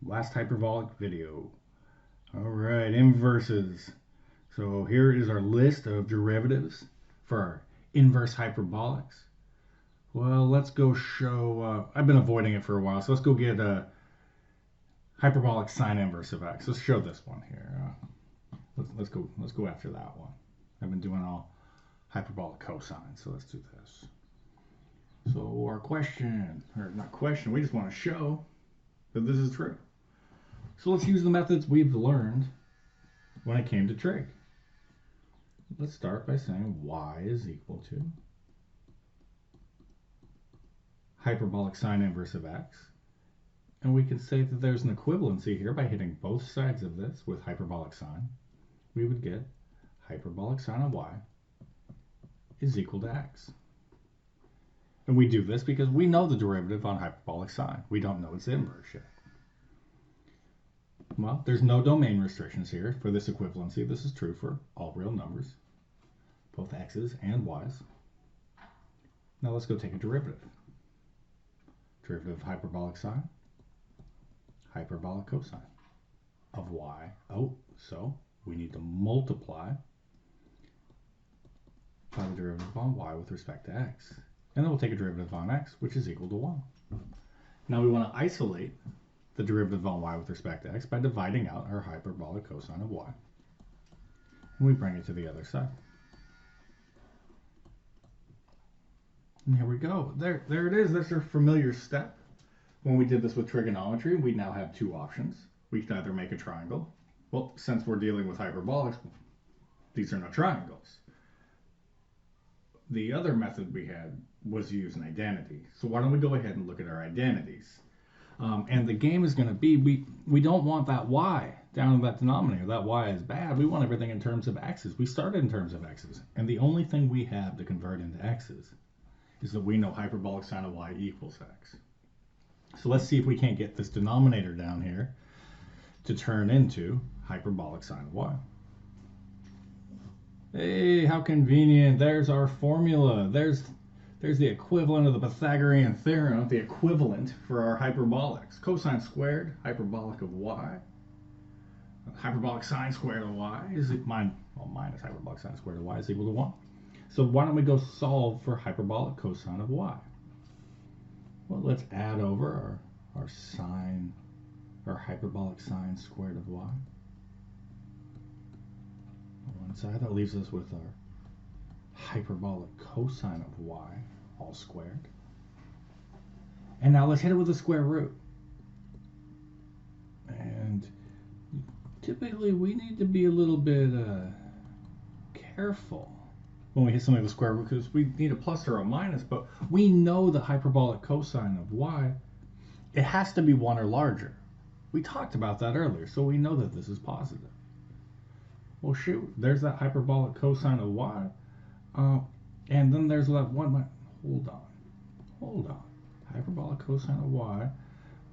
Last hyperbolic video. Alright, inverses. So here is our list of derivatives for our inverse hyperbolics. Well, let's go show, I've been avoiding it for a while, so let's go get a hyperbolic sine inverse of x. Let's show this one here. Let's go after that one. I've been doing all hyperbolic cosine, so let's do this. So our question, or not question, we just want to show that this is true. So let's use the methods we've learned when it came to trig. Let's start by saying y is equal to hyperbolic sine inverse of x. And we can say that there's an equivalency here by hitting both sides of this with hyperbolic sine. We would get hyperbolic sine of y is equal to x. And we do this because we know the derivative on hyperbolic sine. We don't know its inverse yet. Well, there's no domain restrictions here for this equivalency. This is true for all real numbers, both x's and y's. Now let's go take a derivative. Derivative of hyperbolic sine, hyperbolic cosine of y. Oh, so we need to multiply by the derivative on y with respect to x. And then we'll take a derivative on x, which is equal to 1. Now we want to isolate the derivative on y with respect to x by dividing out our hyperbolic cosine of y. And we bring it to the other side. And here we go. There it is. That's our familiar step. When we did this with trigonometry, we now have two options. We can either make a triangle. Well, since we're dealing with hyperbolics, these are not triangles. The other method we had was use an identity. So why don't we go ahead and look at our identities? And the game is going to be, we don't want that y down in that denominator. That y is bad. We want everything in terms of x's. We started in terms of x's. And the only thing we have to convert into x's is that we know hyperbolic sine of y equals x. So let's see if we can't get this denominator down here to turn into hyperbolic sine of y. Hey, how convenient. There's our formula. There's the equivalent of the Pythagorean theorem, the equivalent for our hyperbolics. Cosine squared, hyperbolic of y. Hyperbolic sine squared of y is minus hyperbolic sine squared of y is equal to 1. So why don't we go solve for hyperbolic cosine of y? Well, let's add over our hyperbolic sine squared of y. On one side, that leaves us with our hyperbolic cosine of y all squared. And now let's hit it with a square root. And typically we need to be a little bit careful when we hit something with a square root because we need a plus or a minus, but we know the hyperbolic cosine of y, it has to be 1 or larger. We talked about that earlier, so we know that this is positive. Well, shoot, there's that hyperbolic cosine of y. And then there's that one, hold on. Hyperbolic cosine of y.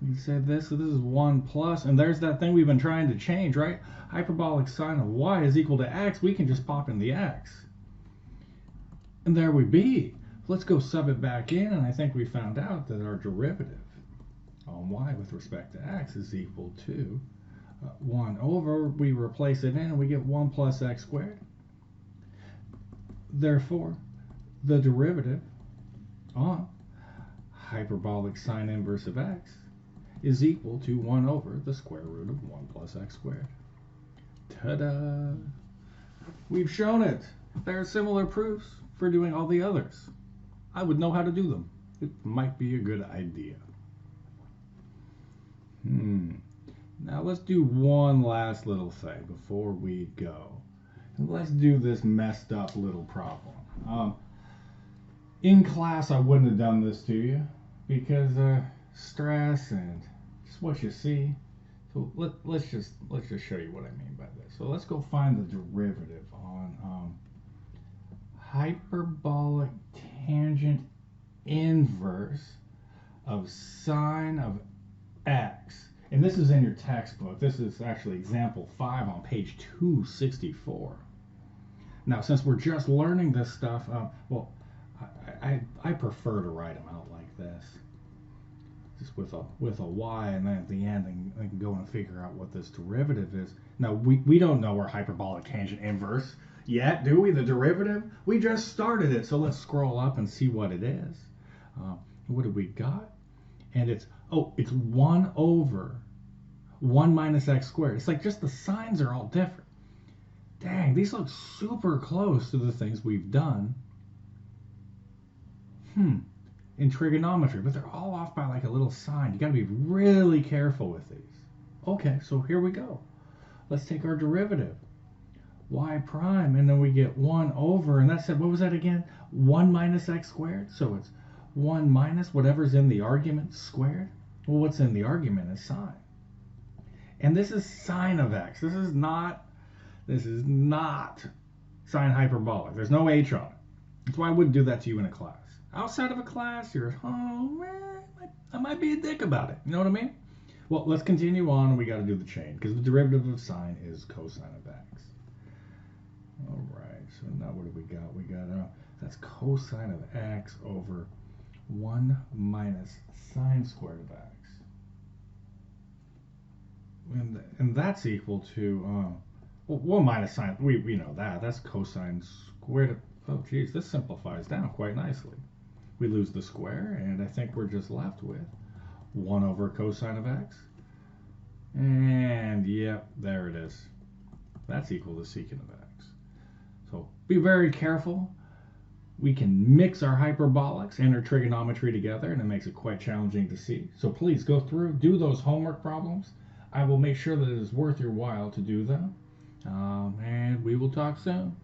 We said this, so this is 1 plus, and there's that thing we've been trying to change, right? Hyperbolic sine of y is equal to x. We can just pop in the x. And there we be. Let's go sub it back in, and I think we found out that our derivative on y with respect to x is equal to 1 over, we replace it in, and we get 1 plus x squared. Therefore, the derivative on hyperbolic sine inverse of x is equal to 1 over the square root of 1 plus x squared. Ta-da! We've shown it. There are similar proofs for doing all the others. I would know how to do them. It might be a good idea. Now let's do one last little thing before we go. And let's do this messed up little problem. In class, I wouldn't have done this to you because stress and just what you see. So let's just show you what I mean by this. So let's go find the derivative on hyperbolic tangent inverse of sine of x. And this is in your textbook. This is actually example 5 on page 264. Now, since we're just learning this stuff, well, I prefer to write them out like this. just with a y, and then at the end I can go and figure out what this derivative is. Now we don't know our hyperbolic tangent inverse yet, do we? The derivative? We just started it, so let's scroll up and see what it is. What do we got? And it's 1 over 1 minus x squared. It's like just the signs are all different. Dang, these look super close to the things we've done in trigonometry, but they're all off by like a little sign. You got to be really careful with these. Okay, so here we go. Let's take our derivative. Y prime, and then we get 1 over, and that said, what was that again? 1 minus x squared? So it's 1 minus whatever's in the argument squared. Well, what's in the argument is sine. And this is sine of x. This is not sine hyperbolic. There's no h on it. That's why I wouldn't do that to you in a class. Outside of a class, you're at home, I might be a dick about it. You know what I mean? Well, let's continue on. We got to do the chain, because the derivative of sine is cosine of x. All right, so now what do we got? We got, that's cosine of x over 1 minus sine squared of x. And that's equal to, well, 1 minus sine, we know that. That's cosine squared of, oh, geez, this simplifies down quite nicely. We lose the square, and I think we're just left with 1 over cosine of x. And, yep, there it is. That's equal to secant of x. So be very careful. We can mix our hyperbolics and our trigonometry together, and it makes it quite challenging to see. So please go through, do those homework problems. I will make sure that it is worth your while to do them. And we will talk soon.